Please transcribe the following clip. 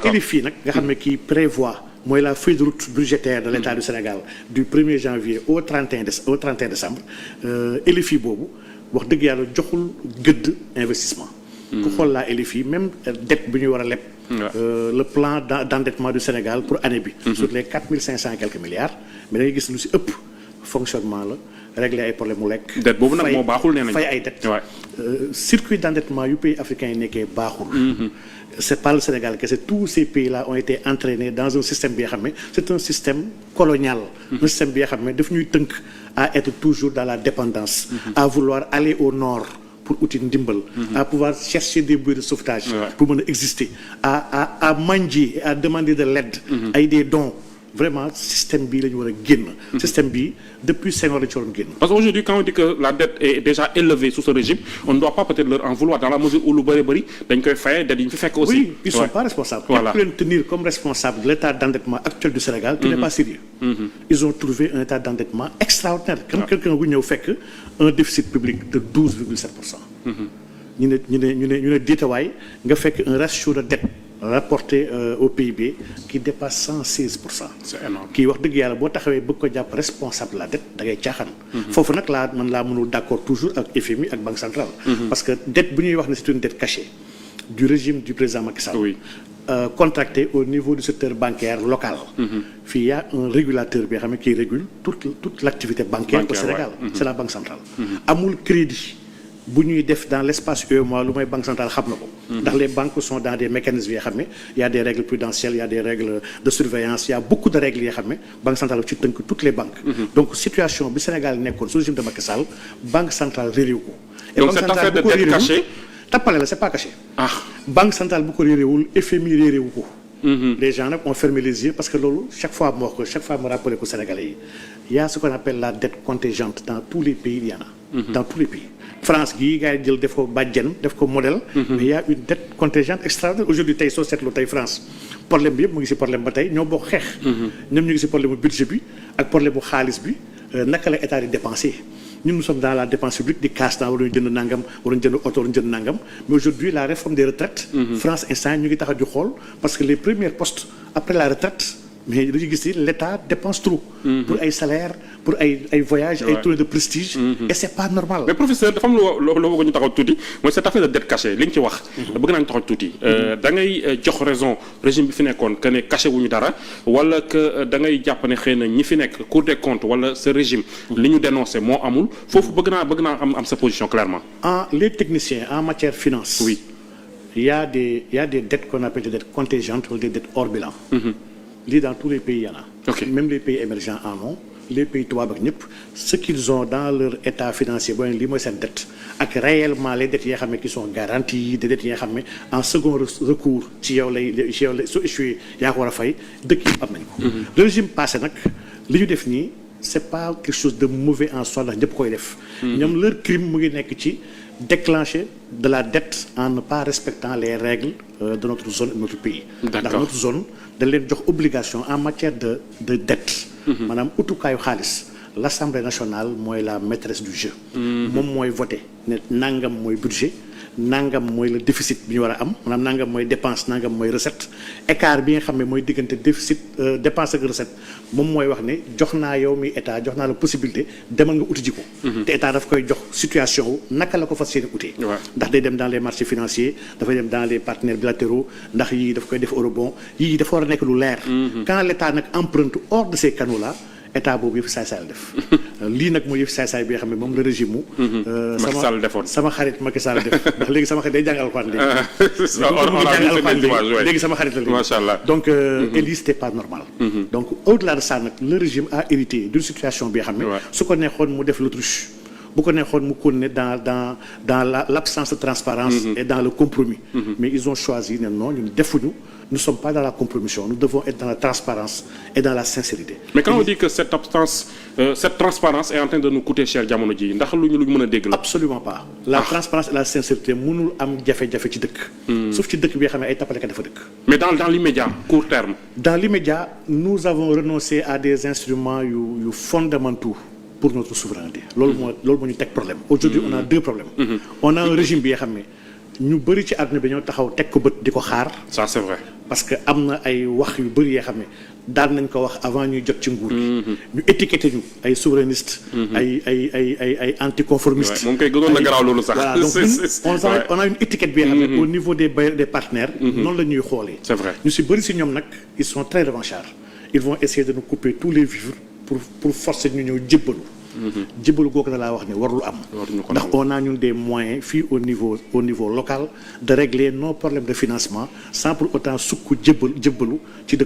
LFI nag nga xam ne qui prévoit mooy la feuille de route budgétaire de l'État du Sénégal du 1er janvier au 31 décembre LFI boobu wax dëgg yàlla joxul gëdd investissement. ku xool la LFI même dette bi ñuy war a leb. Le plan d'endettement du Sénégal pour année bi. sur les 4500 et quelques milliards. mais da ngay gis lu si ëpp fonctionnement la régler ay problème mu lekk. dette boobu nag moo baaxul nee nañu fay ay dette. circuit d'endettement yu pays africains yi nekkee baaxul. c'est pas le Sénégal que tous ces pays-là ont été entraînés dans un système bi nga xam ne c'est un système colonial. un système bi nga xam ne daf ñuy tënk à être toujours dans la dépendance. à vouloir aller au nord pour uti ndimbal. à pouvoir chercher des bouées de sauvetage. pour mën a exister à mendier à demander de l'aide. ay des dons. Vraiment système bi la ñu war a génn. système bi depuis Senghor la ci waroon génn. parce que aujourd'hui quand on dit que la dette est déjà élevée sous ce régime on ne doit pas peut-être leur en vouloir dans la mesure où lu bëri dañ koy fay dette yi ñu fi fekk aussi. oui ils sont pas responsables. voilà leen tenir comme responsable de l'état d'endettement actuel du Sénégal. qui n'est pas sérieux. ils ont trouvé un état d'endettement extraordinaire. comme quelqu'un bu ñëw fekk un déficit public de 12,7%. ñu ne déetawaay nga fekk un ratio de dette. rapporté au PIB qui dépasse 116%. c'est énorme kii wax dëgg yàlla boo taxawee bëgg ko jàpp responsable la dette da ngay caaxaan. foofu nag laa mënul d'accord toujours ak FMI ak Banque centrale. parce que dette bu ñuy wax ne c'est une dette cachée du régime du président Macky Sall. oui contractée au niveau du secteur bancaire local. fii y a un régulateur bi nga xam ne qui régule toute l'activité bancaire au Sénégal. c'est la Banque centrale. amul crédit. bu ñuy def dans l'espace UEMOA lu may banque centrale xam na ko. ndax les banques sont dans des mécanismes yoo xam ne y a des règles prudentielles y a des règles de surveillance y a beaucoup de règles yoo xam ne banque centrale ci tënk toutes les banques. donc situation bi Sénégal nekkoon sous régime de Macky Sall banque centrale réeréew ko. et donc cette affaire de dette cachée tappale la c'est pas caché. banque centrale bu ko réeréewul FMI réeréewu ko. les gens nag ont fermé les yeux parce que loolu chaque fois moo ko chaque fois mu rappelé ko Sénégalais yi y a ce qu'on appelle la dette contingente dans tous les pays il y en a. dans tous les pays. France gii gars yi jël def ko bàjjen def ko modèle. mais y a une dette contingente extraordinaire aujourd'hui tey soo seetloo tey France problème bi yëpp mu ngi ci problème ba tey ñoo bokk xeex. ñoom ñu ngi ci problème bu budget bi ak problème bu xaalis bi naka la état di dépenser ñun nous sommes dans la dépense publique di casse temps waruñu jënd nangam waruñu jënd oto waruñu jënd nangam mais aujourd'hui la réforme des retraites. France instant ñu ngi tax a di xool parce que les premiers postes après la retraite. mais dañuy gis ni l'État dépense trop. pour ay salaires pour ay voyages. ay tournées de prestige. et c'est pas normal. mais professeur dafa am loo bëgg ñu taxaw tuuti mooy cette affaire de dette cachée li nga ci wax. bëgg naa ñu taxaw tuuti. da ngay jox raison régime bi fi nekkoon que ne caché wuñu dara wala que da ngay jàpp ne xëy na ñi fi nekk Cour des comptes wala ce régime. li ñu dénoncé moo amul foofu bëgg naa am sa position clairement. les techniciens en matière finance. oui il y a des dettes qu'on appelle des dettes contingentes ou des dettes hors bilan. lii dans tous les pays y en a. Okay. Même les pays émergents en ont les pays tubaab ak ñëpp ce qu'ils ont dans leur état financier booy lii mooy seen dette ak réellement les dettes yi nga xam ne qui sont garanties des dettes yi nga xam ne en second recours ci yow lay su échoué yaa ko war a fay dëkk yi am nañ ko. le régime passé nag li ñu def nii c'est pas quelque chose de mauvais en soi ndax ñëpp koy def. ñoom leur crime mu ngi nekk ci déclencher de la dette en ne pas respectant les règles de notre zone et de notre pays. ndax notre zone dañ leen jox obligation en matière de dette. maanaam utukaayu xaalis l'Assemblée nationale mooy la maîtresse du jeu. moom mooy voter ne nangam mooy budget nangam mooy le déficit bi ñu war a am maanaam nangam mooy dépense nangam mooy recette écart bi nga xam ne mooy diggante déficit dépense ak recette moom mooy wax ne jox naa yow mi état jox naa la possibilité demal nga uti ji ko. te état daf koy jox situation wu naka la ko fas yéene utee. ndax day dem dans les marchés financiers dafay dem dans les partenaires bilatéraux ndax yii daf koy def eurobond yii dafa war a nekk lu leer. quand l'état nag emprunte hors de ces canaux là. état boobu yëf saay-saay la def lii nag mooy yëf saay-saay bi nga xam ne moom la régime mu. Macky Sall defoon sama xarit Macky Sall def ndax léegi sama xarit day jàng alxuraan léegi sama xarit la léegi. macha allah donc et lii c'était pas normal. donc au-delà de ça nag le régime a hérité d'une situation bi nga xam ne. su ko neexoon mu def l'autruche bu ko neexoon mu continuer dans l'absence de transparence et dans le compromis. mais ils ont choisi ne non ñun defuñu. Nous ne sommes pas dans la compromission, nous devons être dans la transparence et dans la sincérité. Mais quand on dit que cette transparence est en train de nous coûter cher jamono ji ndax lu ñu mën a dégg la. Absolument pas. La transparence et la sincérité mënul am jafe-jafe ci dëkk. sauf ci dëkk bi nga xam ne ay tappalekat dafa dëkk. Mais dans l'immédiat, court terme. Dans l'immédiat, nous avons renoncé à des instruments yu fondamentaux pour notre souveraineté. loolu moo ñu teg problème. Aujourd'hui, on a deux problèmes. On a un régime bi nga xam ne ñu bëri ci àdduna bi ñoo taxaw teg ko bët di ko xaar. ça c'est vrai. parce que am na ay wax yu bëri yoo xam ne daan nañ ko wax avant ñuy jot ci nguur gi. ñu étiqueté ñu ay souverainiste. ay anticonformiste. moom kay gënoon na garaaw loolu sax. voilà donc on a une étiquette bi nga xam ne au niveau des partenaires. noonu la ñuy xoolee. c'est vrai ñu si bëri si ñoom nag ils sont très revanchards. ils vont essayer de nous couper tous les vivres pour forcer ñu ñëw jébbalu. jébbalu googu na laa wax ne warul am. ndax on a ñun des moyens fii au niveau local de régler nos problèmes de financement sans pour autant sukk jébbalu ci dëkk